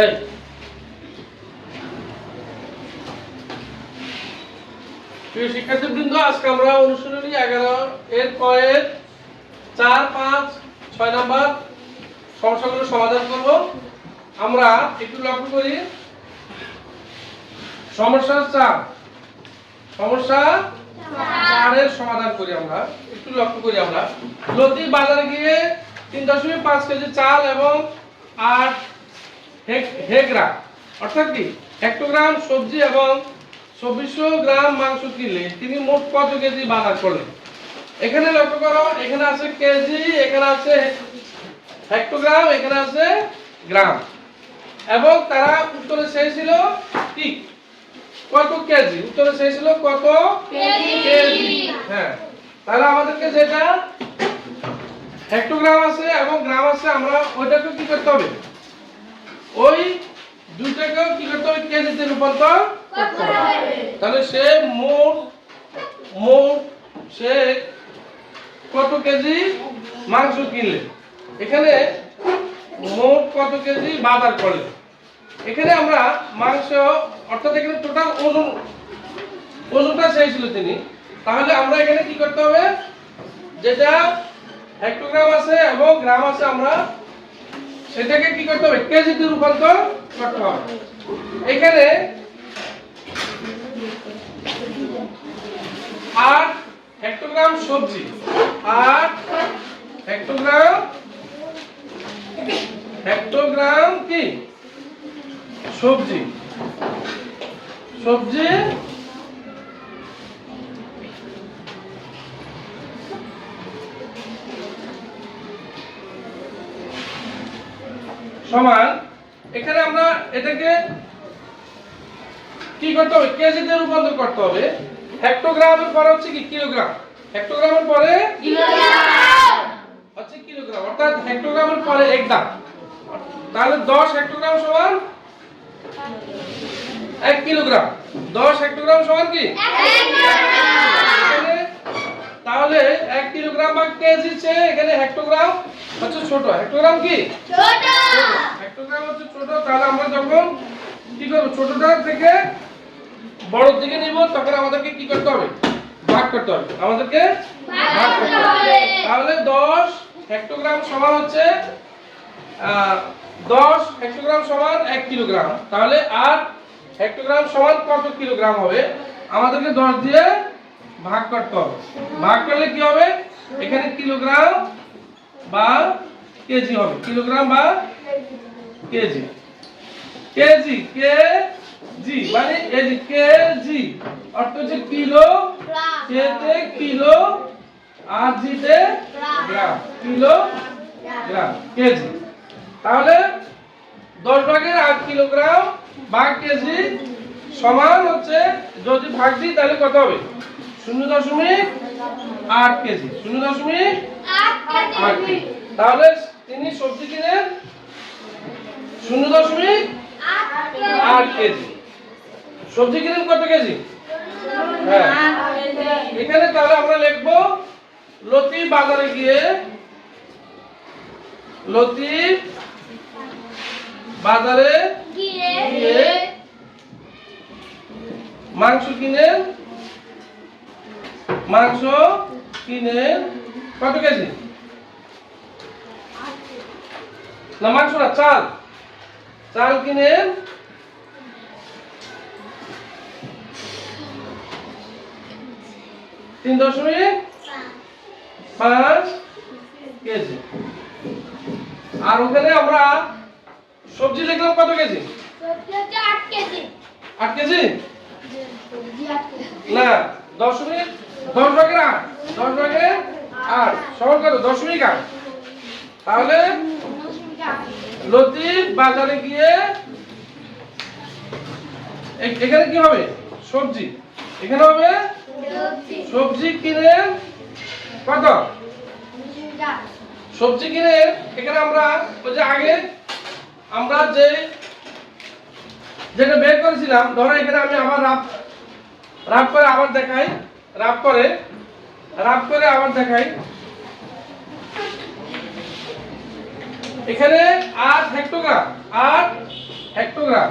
এই প্রিয় শিক্ষার্থীবৃন্দ, আজকে আমরা অনুশীলনী 11 এর পরের 4, 5, 6 নাম্বার সমস্যাগুলো সমাধান করব। আমরা একটু লক্ষ্য করি সমস্যা 4 এর সমাধান করি। আমরা একটু লক্ষ্য করি। আমরা লতি বাজারে গিয়ে 3.5 কেজি চাল এবং 8 হেক্টর অর্থাৎ কি হেক্টোগ্রাম সবজি এবং 2400 গ্রাম মাংস কিনলে তিনি মোট কত কেজি বাজার করলেন। এখানে লক্ষ্য করো, এখানে আছে কেজি, এখানে আছে হেক্টোগ্রাম, এখানে আছে গ্রাম, এবং তারা উত্তরে চেয়েছিল কি কত কেজি। উত্তরে চেয়েছিল কত কেজি। হ্যাঁ, তাহলে আমাদেরকে যেটা হেক্টোগ্রাম আছে এবং গ্রাম আছে, আমরা ওইটাকে কি করতে হবে, ওই দুইটাকেও কি করতে হবে, কেজিতে রূপান্তর করতে হবে। তাহলে সে মোট সে কত কেজি মাংস কিনলে, এখানে মোট কত কেজি বাজার করলে। এখানে আমরা মাংস অর্থাৎ এখানে টোটাল ওজনটা চেয়েছিল তিনি। তাহলে আমরা এখানে কি করতে হবে, যেটা হেক্টোগ্রাম আছে এবং গ্রাম আছে, আমরা সেটাকে কি করতে হবে, কেজিতে রূপান্তর করতে হবে। এখানে 8 হেক্টোগ্রাম সবজি, 8 হেক্টোগ্রাম কি সবজি সমান, এখানে আমরা এটাকে কি করতে হবে, কেজিতে রূপান্তর করতে হবে। হেক্টোগ্রামের পরে হচ্ছে কি কিলোগ্রাম, হেক্টোগ্রামের পরে কিলোগ্রাম হচ্ছে কিলোগ্রাম, অর্থাৎ হেক্টোগ্রামের পরে একদম। তাহলে 10 হেক্টোগ্রাম সমান 1 কিলোগ্রাম। 10 হেক্টোগ্রাম সমান কি 1 কিলোগ্রাম। তাহলে 1 কিলোগ্রাম বা কেজি চেয়ে এখানে হেক্টোগ্রাম হচ্ছে ছোট। হেক্টোগ্রাম কি ছোট, হেক্টোগ্রাম হচ্ছে ছোট। তাহলে আমরা যখন কি করব, ছোটটা থেকে বড়র দিকে নিব, তখন আমাদেরকে কি করতে হবে, ভাগ করতে হবে। আমাদেরকে ভাগ করতে হবে। তাহলে 10 হেক্টোগ্রাম সমান হচ্ছে 10 হেক্টোগ্রাম সমান 1 কিলোগ্রাম। তাহলে 8 হেক্টোগ্রাম সমান কত কিলোগ্রাম হবে, আমাদেরকে 10 দিয়ে ভাগ করতে হবে। ভাগ করলে কি হবে, এখানে কিলোগ্রাম বা কেজি হবে, কিলোগ্রাম বা কেজি। কেজি মানে এই যে কেজি অর্থ হচ্ছে কিলো, কেতে কিলো আর জিতে গ্রাম, কিলো গ্রাম কেজি। তাহলে 10 ভাগের 8 কিলোগ্রাম ভাগ কেজি সমান হচ্ছে, যদি ভাগ দিই তাহলে কত হবে, 0.8 কেজি, 0.8 কেজি। তাহলে তিনি সবজি কিনেন 0.8 কেজি। সবজি কিনেন কত কেজি, হ্যাঁ এখানে। তাহলে আমরা লিখবো লতি বাজারে গিয়ে মাংস কিনেন কত কেজি, না মাংস না, চাল কিনেন 3.5 কেজি। আর ওখানে আমরা সবজি লিখলাম কত কেজি, 8 কেজি না, 10 ভাগের 8 সমান কত, 10.8। তাহলে লতি বাজারে গিয়ে এখানে কি হবে, সবজি, এখানে হবে সবজি কিনে কত, সবজি কিনে এখানে আমরা ওই যে আগে আমরা যেটা বের করেছিলাম, ধরো এখানে আমি আবার রাফ করে আবার দেখাই, রাফ করে আবার দেখাই। এখানে 8 হেক্টোগ্রাম 8 হেক্টোগ্রাম।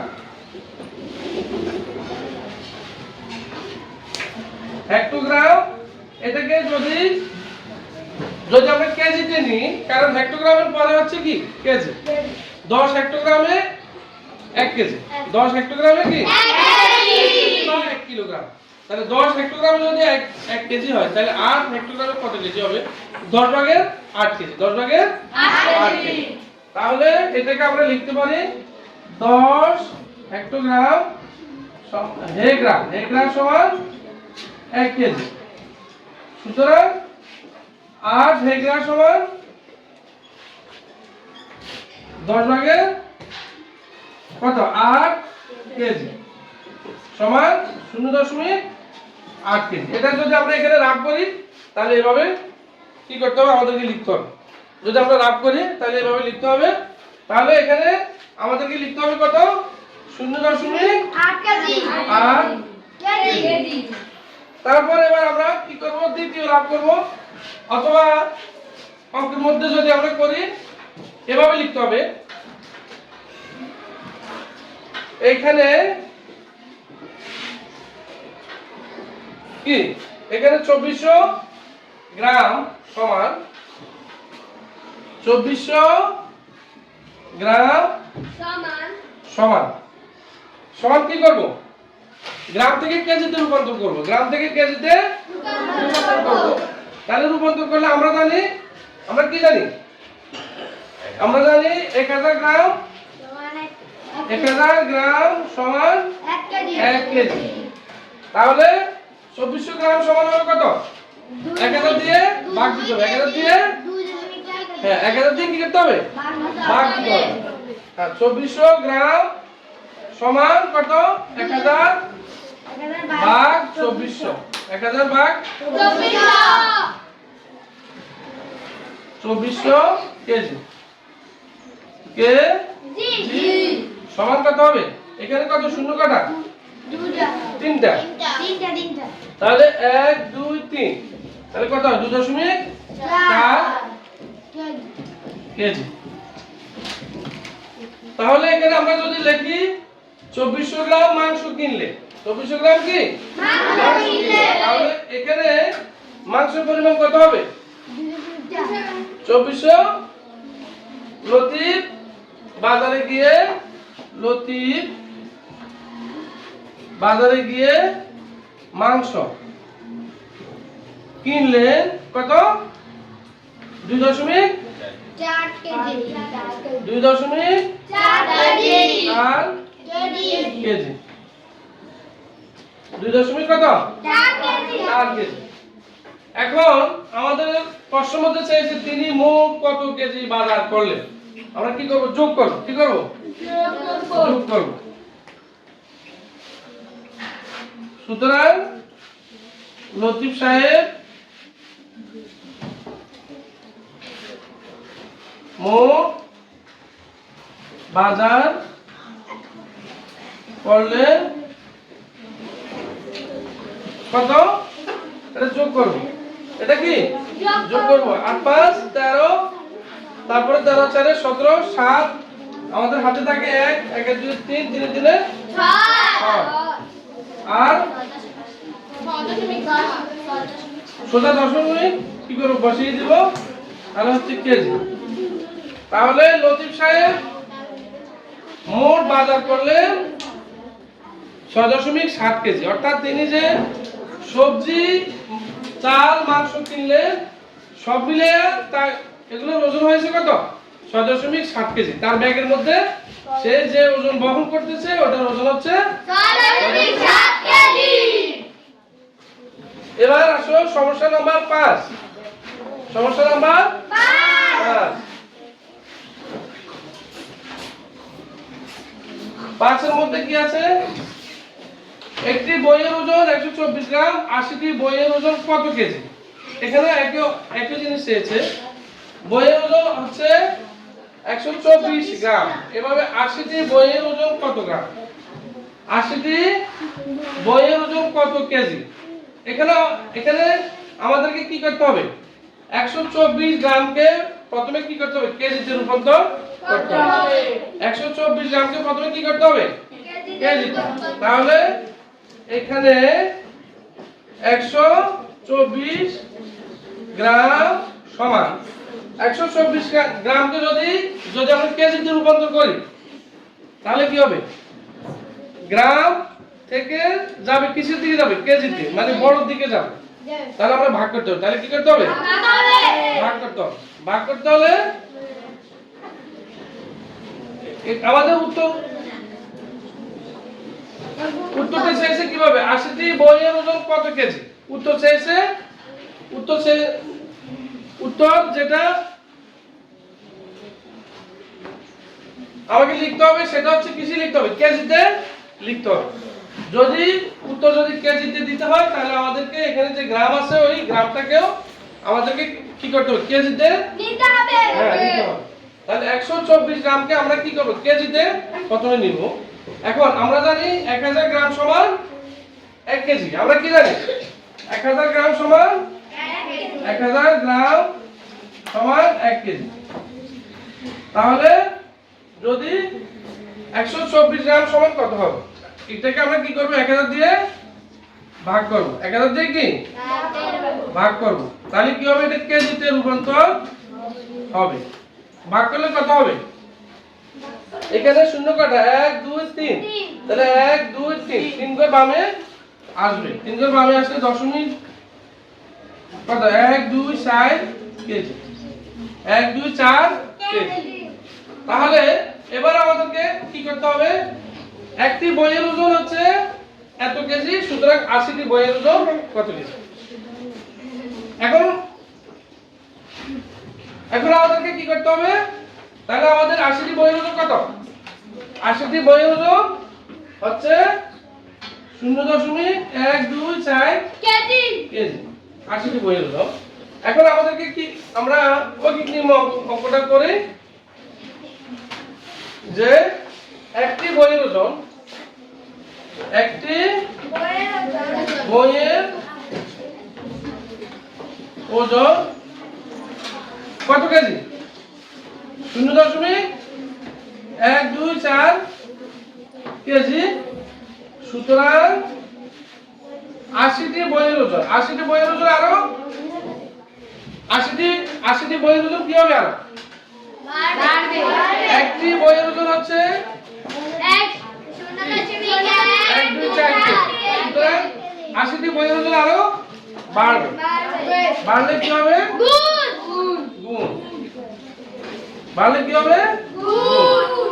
হেক্টোগ্রাম এটাকে যদি আমরা কেজিতে নিই, কারণ হেক্টোগ্রামের পরে হচ্ছে কি কেজি। 10 হেক্টোগ্রামে 1 কেজি, 10 হেক্টোগ্রামে কি 1 কিলোগ্রাম। তাহলে 10 হেক্টোগ্রামে যদি 1 কেজি হয়, তাহলে 8 হেক্টোগ্রামে কত কেজি হবে? 10 ভাগের 8 কেজি, 10 ভাগের 8 কেজি। তাহলে এটাকে আমরা লিখতে পারি 10 হেক্টোগ্রাম হেগ্রাম, হেগ্রাম সমান 1 কেজি। সুতরাং 8 হেক্টর সমান 10 ভাগের কত 8 কেজি সমান 0.8 কেজি। এটা যদি আমরা এখানে রাফ করি তাহলে এভাবে কি করতে হবে, আমাদেরকে লিখতে হবে। যদি আমরা রাফ করি তাহলে এভাবে লিখতে হবে। তাহলে এখানে আমাদেরকে লিখতে হবে কত 0.8 কেজি। তারপর এবার আমরা কি করব, দ্বিতীয় রাফ করব, অথবা অঙ্কের মধ্যে যদি আমরা করি এভাবে লিখতে হবে। এইখানে কি এখানে 2400 গ্রাম সমান 2400 গ্রাম সমান সমান কি করব, গ্রাম থেকে কেজিতে রূপান্তর করব, গ্রাম থেকে কেজিতে রূপান্তর করব। তাহলে রূপান্তর করলে আমরা জানি, আমরা কি জানি, আমরা জানি 1000 গ্রাম 1000 গ্রাম সমান 1 কেজি। তাহলে 2400 গ্রাম সমান হবে কত, 1000 দিয়ে ভাগ দিতে হবে, 1000 দিয়ে, হ্যাঁ 1000 দিয়ে কি করতে হবে, ভাগ দিতে হবে। আর 2400 গ্রাম সমান কত, 1000 ভাগ 2400, 1000 ভাগ 2400 কেজি, কেজি সমান কত হবে, এখানে কত শূন্য কাটা, তিনটা, তাহলে 1 2 3, তাহলে কত 2.4 কেজি। তাহলে এখানে আমরা যদি লিখি 2400 গ্রাম মাংস কিনলে, 2400 গ্রাম কি মাংস কিনলে, তাহলে এখানে মাংসের পরিমাণ কত হবে, 2400 লতিফ বাজারে গিয়ে মাংস কিনলেন কত, 2.4 কেজি, 2 কত 4 কেজি। এখন আমাদের প্রশ্নের মধ্যে চেয়েছে তিনি মোট কত কেজি বাজার করলেন। আমরা কি করব, যোগ করব, কি করব, যোগ করব। সুতরাং লতিফ সাহেব মোট বাজার করলেন কত, এটা যোগ করব, এটা কি যোগ করব, 8 5 13, তারপরে 13 4 17, 7 আমাদের হাতে থাকে 1 1 2 3 3 3 6, আর সোজা দশমিক কি করব, বসিয়ে দিব, তাহলে হচ্ছে কেজি। তাহলে লতিফ সাহেব মোট বাজার করলেন 6.7 কেজি, অর্থাৎ তিনি যে সবজি চাল মাংস কিনলেন সব মিলে তার এগুলোর ওজন হয়েছে কত, 6.7 কেজি। তার ব্যাগের মধ্যে সে যে ওজন বহন করতেছে ওটার ওজন হচ্ছে 6.7 কেজি। এবার আসো সমস্যা নাম্বার 5, সমস্যা নাম্বার 5 এর মধ্যে কি আছে, একটি বইয়ের ওজন 124 গ্রাম, 80টি বইয়ের ওজন কত কেজি। এখানে একই জিনিস চেয়েছে, বইয়ের ওজন হচ্ছে 124 গ্রাম, এভাবে 80টি বইয়ের ওজন কত গ্রাম, 80টি বইয়ের ওজন কত কেজি। এখানে আমাদেরকে কি করতে হবে, 124 গ্রামকে প্রথমে কি করতে হবে, কেজিতে রূপান্তর করতে হবে। 124 গ্রামকে প্রথমে কি করতে হবে? কেজিতে। তাহলে এখানে 124 গ্রাম সমান 124 গ্রামকে যদি আমরা কেজিতে রূপান্তর করি তাহলে কি হবে? গ্রাম থেকে যাবে কিসের দিকে যাবে? কেজিতে, মানে বড় দিকে যাবে। তাহলে আমরা ভাগ করতে হবে। তাহলে কি করতে হবে? ভাগ করতে হবে। ভাগ করতে হলে আমাদের উত্তরটা চেয়েছে কিভাবে? 80টি বইয়ের ওজন কত কেজি? উত্তর যেটা আমাকে লিখতে হবে সেটা হচ্ছে কিসে লিখতে হবে? কেজিতে লিখতে হবে। যদি উত্তর কেজিতে দিতে হয় তাহলে আমাদেরকে এখানে যে গ্রাম আছে ওই গ্রামটাকেও আমাদেরকে কি করতে হবে? কেজিতে নিতে হবে। হ্যাঁ, নিতে হবে। তাহলে 124 গ্রামকে আমরা কি করব? কেজিতে প্রথমে নিব। এখন আমরা জানি 1000 গ্রাম সমান 1 কেজি। আমরা কি জানি? 1000 গ্রাম সমান 1000 গ্রাম সমান 1 কেজি। তাহলে যদি 124 গ্রাম সমান কত হবে? এটাকে আমরা কি করব? 1000 দিয়ে ভাগ করব। 1000 দিয়ে কি ভাগ করব। তাহলে কি হবে? এটা কেজিতে রূপান্তর হবে। ভাগ করলে কত হবে? এখানে শূন্য কাটা 1 2 3, তাহলে 1 2 3 3 করে বামে আসবে। 3 করে বামে আসলে দশমিক কত? 1 2 4 কেজি। 1 2 4 কেজি। তাহলে এবার আমাদেরকে কি করতে হবে? একটি বইয়ের ওজন হচ্ছে এত কেজি, সুতরাং 80টি বইয়ের ওজন কত কেজি? এখন আমাদেরকে কি করতে হবে? তাহলে আমাদের 80টি বইয়ের ওজন কত? 80টি বইয়ের ওজন হচ্ছে 0.124 কেজি। 80টি বইয়ের ওজন। এখন আমাদেরকে কি আমরা ঐকিক নিয়ম অঙ্কটা করি যে একটি বইয়ের ওজন কত কেজি? 0.124 কেজি। সুতরাং 80টি বইয়ের ওজন, 80টি বইয়ের ওজন আরো 80টি বইয়ের ওজন কি হবে? আরো বাড়বে। একটি বইয়ের ওজন হচ্ছে 1 2 4 কেজি। সুতরাং 80টি বইয়ের ওজন আরো বাড়বে। বাড়লে কি হবে? গুণ। বাড়লে কি হবে? গুণ।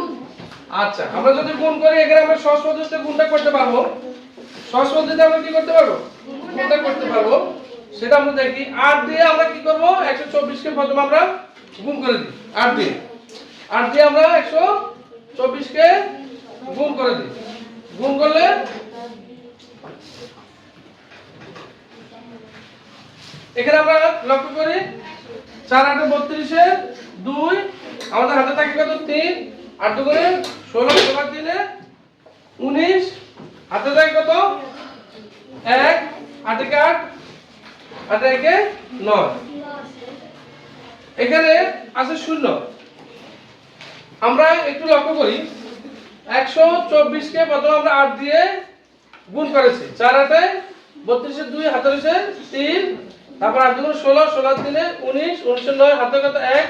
আচ্ছা, আমরা যদি গুণ করি এখানে আমরা সহজ পদ্ধতিতে গুণটা করতে পারবো। সহজ পদ্ধতিতে আমরা কি করতে পারবো? গুণটা করতে পারবো। সেটা আমরা দেখি। 8 দিয়ে আমরা কি করব? 124 কে প্রথমে আমরা গুণ করে দিই। 8 দিয়ে আমরা 124 কে গুণ করে দিই। গুণ করলে এখানে আমরা লক্ষ্য করি 4 8 32 এর 2, আমাদের হাতে থাকে কত? 3, 8 2 করে 16, 16 3 19, হাতে থাকে কত? 1, 8 1 8, 8 1 9। এখানে আছে 0। আমরা একটু লক্ষ্য করি 124 কে প্রথমে আমরা 8 দিয়ে গুণ করেছি। 4 8 32 এর 2, হাতে রয়েছে 3, তারপর 8 2 16, 16 3 19, 19 9, হাতে কত? 1,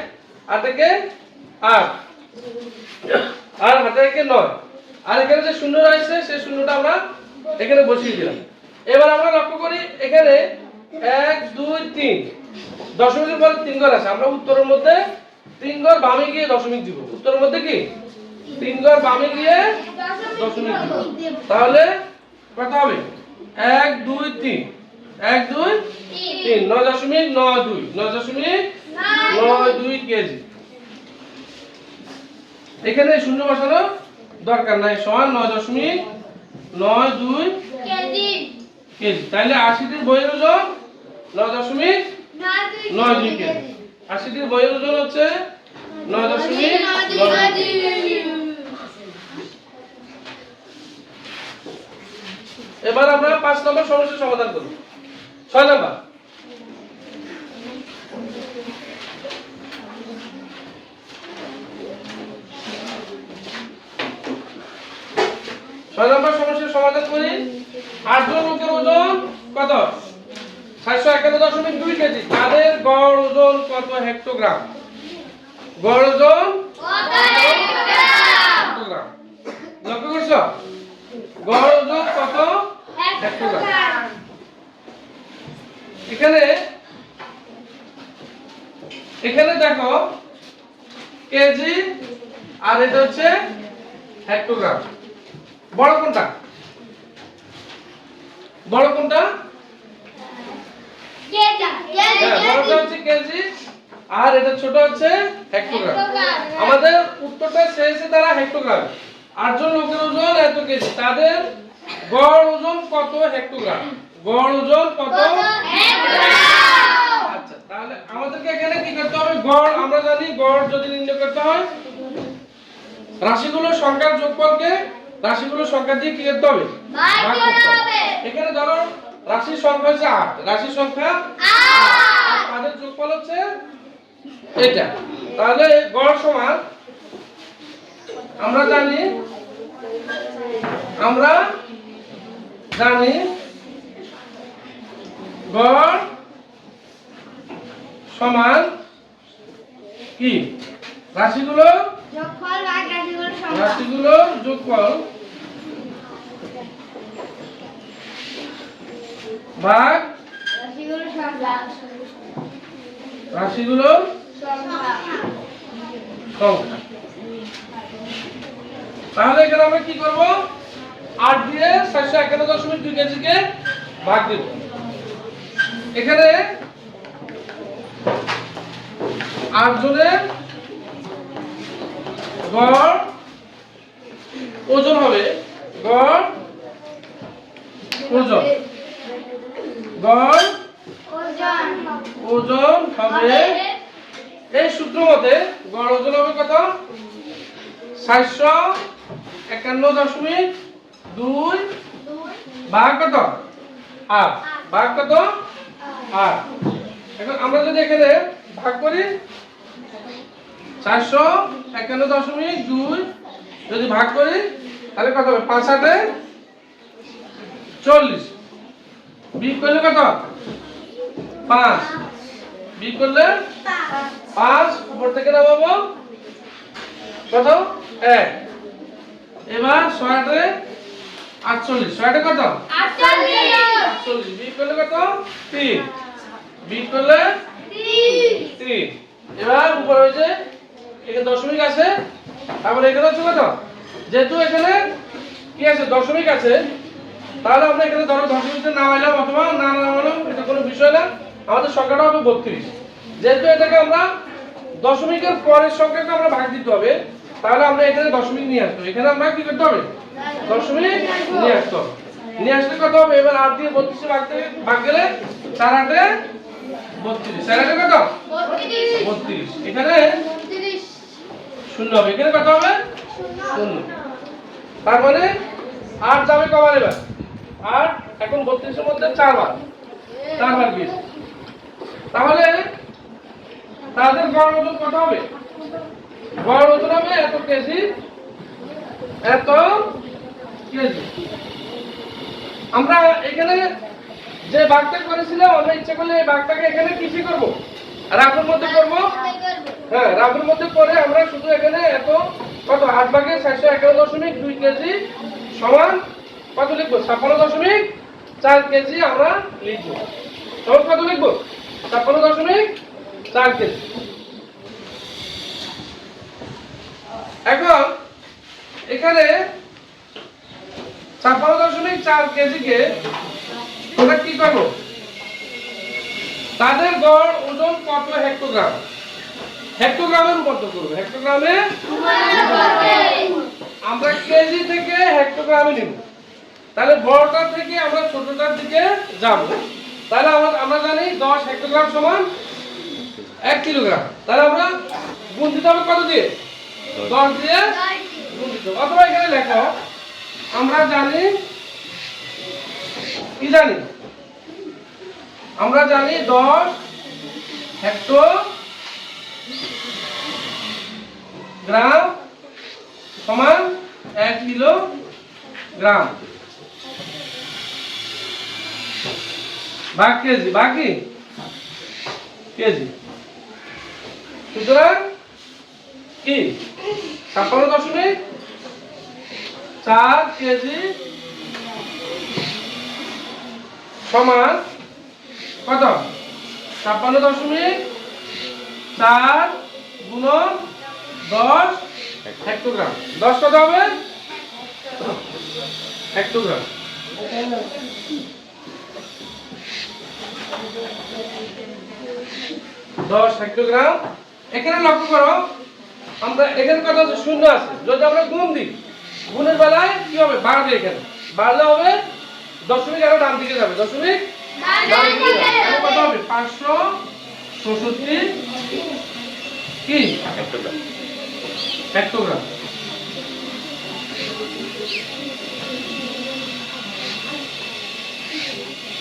8 1 8, আর হাতে 1 9। আর এখানে যে শূন্য রয়েছে সেই শূন্যটা আমরা এখানে বসিয়ে দিলাম। এবার আমরা লক্ষ্য করি এখানে 1 2 3 দশমিকের পরে 3 ঘর আছে। আমরা উত্তরের মধ্যে 3 ঘর বামে গিয়ে দশমিক দিব। উত্তরের মধ্যে কি 3 ঘর বামে গিয়ে দশমিক দিব। তাহলে কত হবে? 1 2 3 1 2 3 9.92 9.92 কেজি। এখানে শূন্য বসানো দরকার নাই, সমান 9.92 কেজি। তাহলে 80টির বইয়ের ওজন 9.92 কেজি। 80টির বইয়ের ওজন হচ্ছে 9.92। এবার আমরা 5 নম্বর সমস্যা সমাধান করব। 6 নম্বর। 6 নম্বর সমস্যার সমাধান করি। 8 জন লোকের ওজন কত? 751.2 কেজি। তাদের গড় ওজন কত হেক্টোগ্রাম? গড় ওজন কত হেক্টোগ্রাম? লক্ষ্য করছো? গড় ওজন কত হেক্টোগ্রাম? এখানে দেখো কেজি আর এটা হচ্ছে হেক্টোগ্রাম। বড় কোনটা? বড় কোনটা? বড়টা হচ্ছে কেজি আর এটা ছোট হচ্ছে হেক্টোগ্রাম। আমাদের উত্তরটা শেষে দ্বারা হেক্টোগ্রাম। 8 জন লোকের ওজন এত কেজি। তাদের গড় ওজন কত হেক্টোগ্রাম? গড় ওজন কত হেক্টোগ্রাম? আচ্ছা, তাহলে আমাদেরকে এখানে কি করতে হবে? গড় আমরা জানি, গড় যদি নির্ণয় করতে হয় রাশিগুলোর সংখ্যার যোগফলকে রাশিগুলোর সংখ্যা দিয়ে কি করতে হবে? ভাগ করতে হবে। এখানে ধরো রাশির সংখ্যা হচ্ছে 8, রাশির সংখ্যা 8 আর তাদের যোগফল হচ্ছে এটা। তাহলে গড় সমান আমরা জানি গড় সমান কি? রাশিগুলোর যোগফল ভাগ রাশিগুলোর সংখ্যা। তাহলে এখানে আমরা কি করব? 8 দিয়ে 751.2 কেজি কে ভাগ দেব। এখানে 8 জনের গড় ওজন হবে গড় ওজন হবে এই সূত্র মতে গড় ওজন হবে কত? 751.2 ভাগ কত? 8 ভাগ কত? 8। এখন আমরা যদি এখানে ভাগ করি 751.2 যদি ভাগ করি তাহলে কত হবে? 5 8 40। বিয়োগ করলে কত? 5। বিয়োগ করলে 5 উপর থেকে নামাবো কত? 1। এবার 6 8 48। 6 8 কত? 48। বিয়োগ করলে কত? 3। বিয়োগ করলে 3। এবার উপর হয়েছে এখানে দশমিক আছে, তারপরে এখানে হচ্ছে কত? যেহেতু এখানে কি আছে? দশমিক আছে, তাহলে আমরা এখানে ধরো দশমিকটা নামাইলাম অথবা না নামাইলাম, এটা কোনো বিষয় না। আমাদের সংখ্যাটা হবে 32। যেহেতু এটাকে আমরা দশমিকের পরের সংখ্যাকে আমরা ভাগ দিতে হবে, তাহলে আমরা এখানে দশমিক নিয়ে আসবো। এখানে আমরা কি করতে হবে? দশমিক নিয়ে আসতে হবে। নিয়ে আসলে কত হবে? এবার 8 দিয়ে 32 ভাগ গেলে 4 8 32। 4 8 কত? 32। এখানে 0 হবে। এখানে কত হবে? 0। তার মানে 8 যাবে কবার এবার? 8 এখন 32 এর মধ্যে 4 বার গিয়েছে। তাহলে তাদের গড় ওজন কত হবে? গড় ওজন হবে এত কেজি। আমরা এখানে যে ভাগটা করেছিলাম, আমরা ইচ্ছা করলে এই ভাগটাকে এখানে কিসে করব? রাফের মধ্যে করব। হ্যাঁ, রাফের মধ্যে করে আমরা শুধু এখানে এত কত 8 ভাগে 751.2 কেজি সমান কত লিখব? 56.4 কেজি আমরা লিখব। সমান কত লিখব? 56.4 কেজি। এখন এখানে 56.4 কেজিকে আমরা কি করব? তাদের গড় ওজন কত হেক্টোগ্রাম? হেক্টোগ্রামে রূপান্তর করব। হেক্টোগ্রামে আমরা কেজি থেকে হেক্টোগ্রামে নিব। তাহলে বড়টা থেকে আমরা ছোটটার দিকে যাব। তাহলে আমরা জানি 10 হেক্টোগ্রাম সমান 1 কিলোগ্রাম। তাহলে আমরা গুণ দিতে হবে কত দিয়ে? 10 দিয়ে গুণ দিতে হবে। অথবা এখানে লেখো, আমরা জানি কি জানি? আমরা জানি 10 হেক্টোগ্রাম সমান 1 কিলোগ্রাম। গ্রাম ভাগ কেজি, বাকি কেজি। সুতরাং কি 56.4 কেজি সমান কত? 56.4 গুণন 10 হেক্টোগ্রাম। 10 কত হবে? হেক্টোগ্রাম। হেক্টোগ্রাম। এখানে লক্ষ্য করো, আমরা এখানে কত আছে? শূন্য আছে। যদি আমরা গুণ দিই, গুণের বেলায় কি হবে? বাড়বে। এখানে বাড়লে হবে দশমিক, আরো ডান দিকে যাবে। দশমিক ডান দিকে যাবে। তাহলে কত হবে? 566 কি হেক্টোগ্রাম। হেক্টোগ্রাম।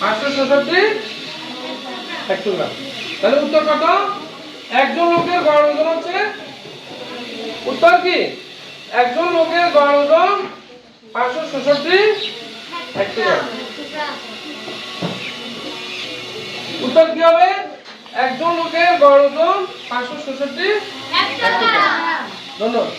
566 হেক্টোগ্রাম। তাহলে উত্তর কত? একজন লোকের গড় ওজন হচ্ছে, উত্তর কি? একজন লোকের গড় ওজন 566 হেক্টোগ্রাম। উত্তর কি হবে? একজন লোকের গড় ওজন 566 হেক্টোগ্রাম। ধন্যবাদ।